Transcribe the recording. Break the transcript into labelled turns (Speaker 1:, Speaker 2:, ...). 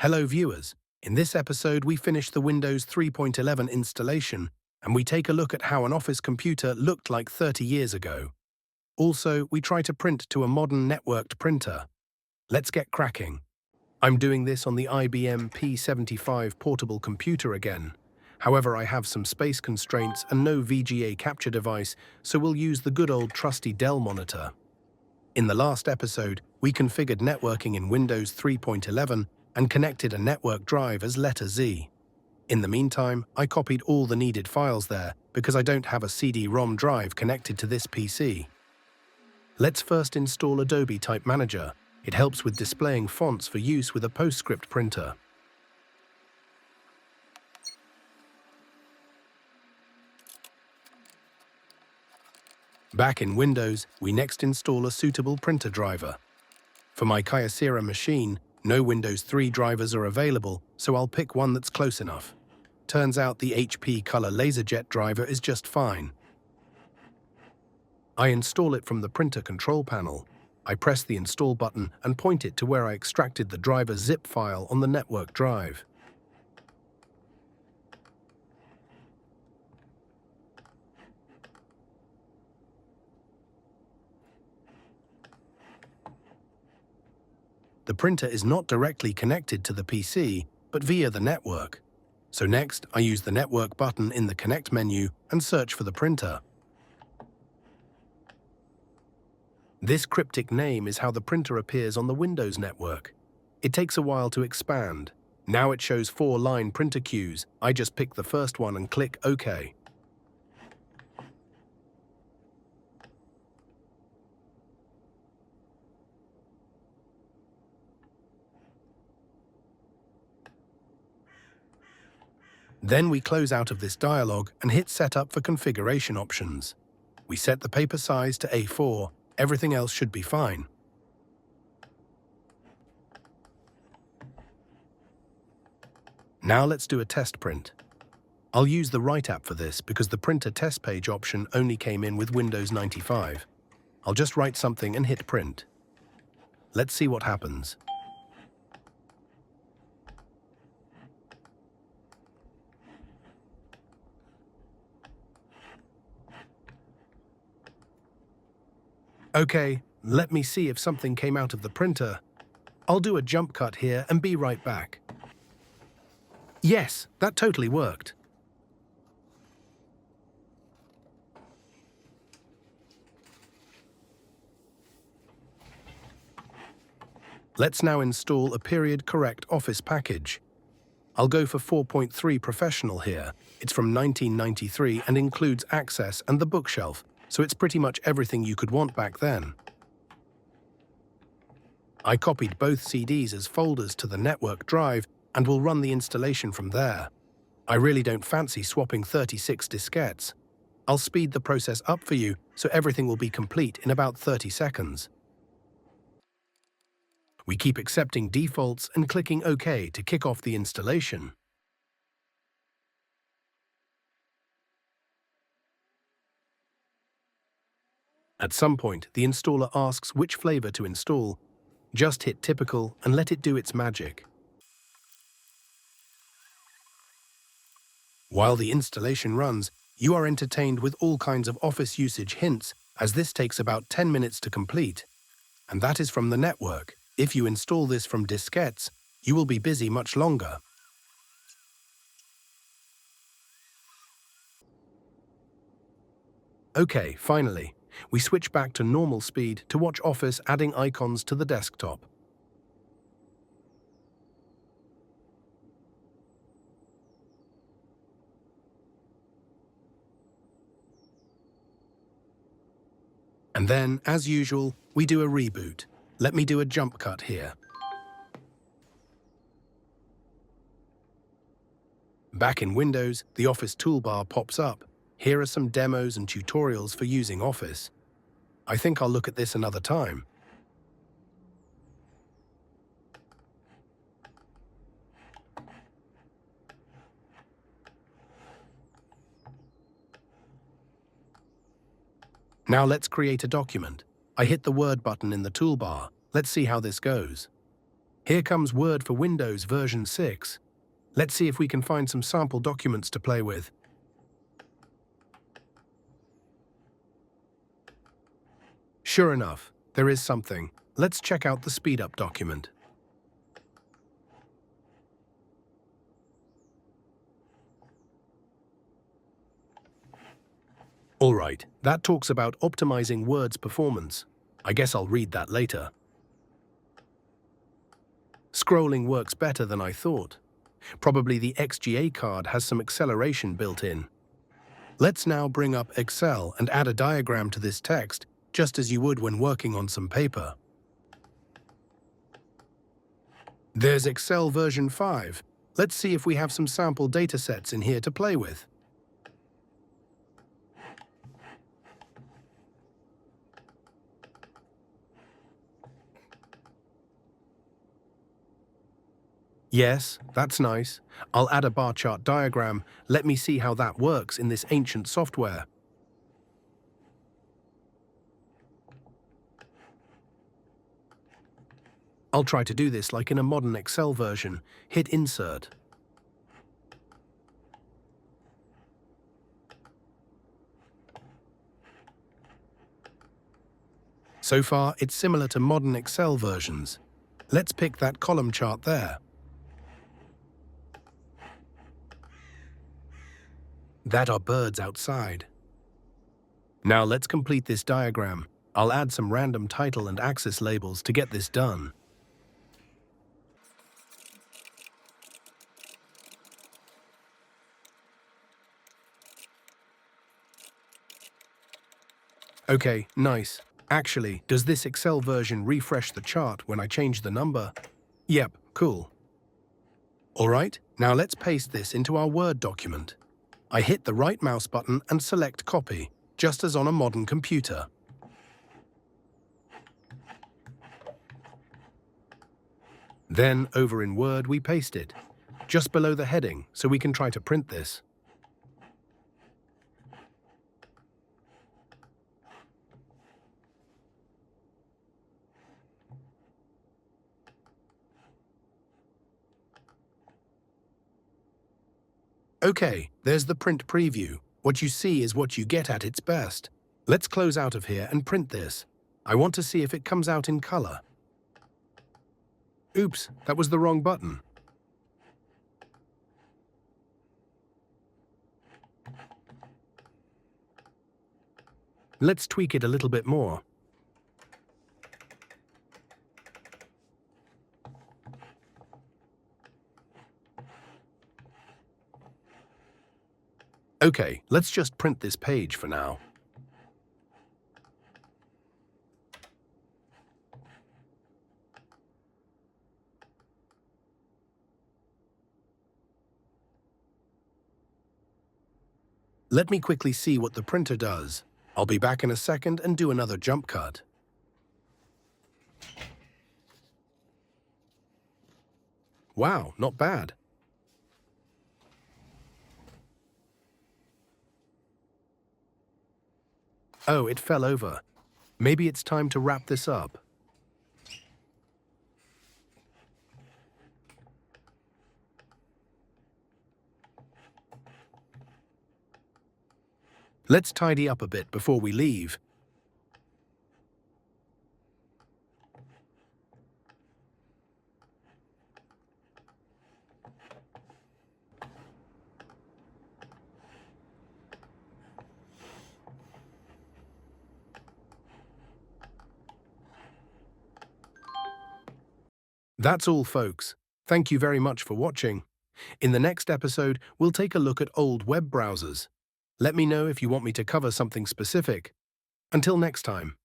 Speaker 1: Hello viewers, in this episode we finish the Windows 3.11 installation and we take a look at how an office computer looked like 30 years ago. Also, we try to print to a modern networked printer. Let's get cracking. I'm doing this on the IBM P75 portable computer again. However, I have some space constraints and no VGA capture device, so we'll use the good old trusty Dell monitor. In the last episode, we configured networking in Windows 3.11 and connected a network drive as letter Z. In the meantime, I copied all the needed files there because I don't have a CD-ROM drive connected to this PC. Let's first install Adobe Type Manager. It helps with displaying fonts for use with a postscript printer. Back in Windows, we next install a suitable printer driver. For my Kyocera machine, no Windows 3 drivers are available, so I'll pick one that's close enough. Turns out the HP Color LaserJet driver is just fine. I install it from the printer control panel. I press the install button and point it to where I extracted the driver zip file on the network drive. The printer is not directly connected to the PC, but via the network. So next, I use the network button in the Connect menu and search for the printer. This cryptic name is how the printer appears on the Windows network. It takes a while to expand. Now it shows 4-line printer queues. I just pick the first one and click OK. Then we close out of this dialog and hit Setup for configuration options. We set the paper size to A4. Everything else should be fine. Now let's do a test print. I'll use the Write app for this because the printer test page option only came in with Windows 95. I'll just write something and hit print. Let's see what happens. Okay, let me see if something came out of the printer. I'll do a jump cut here and be right back. Yes, that totally worked. Let's now install a period correct Office package. I'll go for 4.3 Professional here. It's from 1993 and includes Access and the bookshelf, so it's pretty much everything you could want back then. I copied both CDs as folders to the network drive and will run the installation from there. I really don't fancy swapping 36 diskettes. I'll speed the process up for you so everything will be complete in about 30 seconds. We keep accepting defaults and clicking OK to kick off the installation. At some point, the installer asks which flavor to install. Just hit Typical and let it do its magic. While the installation runs, you are entertained with all kinds of Office usage hints, as this takes about 10 minutes to complete. And that is from the network. If you install this from diskettes, you will be busy much longer. Okay, finally. We switch back to normal speed to watch Office adding icons to the desktop. And then, as usual, we do a reboot. Let me do a jump cut here. Back in Windows, the Office toolbar pops up. Here are some demos and tutorials for using Office. I think I'll look at this another time. Now let's create a document. I hit the Word button in the toolbar. Let's see how this goes. Here comes Word for Windows version 6. Let's see if we can find some sample documents to play with. Sure enough, there is something. Let's check out the speed-up document. Alright, that talks about optimizing Word's performance. I guess I'll read that later. Scrolling works better than I thought. Probably the XGA card has some acceleration built in. Let's now bring up Excel and add a diagram to this text, just as you would when working on some paper. There's Excel version 5. Let's see if we have some sample datasets in here to play with. Yes, that's nice. I'll add a bar chart diagram. Let me see how that works in this ancient software. I'll try to do this like in a modern Excel version. Hit Insert. So far, it's similar to modern Excel versions. Let's pick that column chart there. That are birds outside. Now let's complete this diagram. I'll add some random title and axis labels to get this done. Okay, nice. Actually, does this Excel version refresh the chart when I change the number? Yep, cool. Alright, now let's paste this into our Word document. I hit the right mouse button and select Copy, just as on a modern computer. Then, over in Word, we paste it, just below the heading, so we can try to print this. Okay, there's the print preview. What you see is what you get at its best. Let's close out of here and print this. I want to see if it comes out in color. Oops, that was the wrong button. Let's tweak it a little bit more. Okay, let's just print this page for now. Let me quickly see what the printer does. I'll be back in a second and do another jump cut. Wow, not bad. Oh, it fell over. Maybe it's time to wrap this up. Let's tidy up a bit before we leave. That's all, folks. Thank you very much for watching. In the next episode, we'll take a look at old web browsers. Let me know if you want me to cover something specific. Until next time.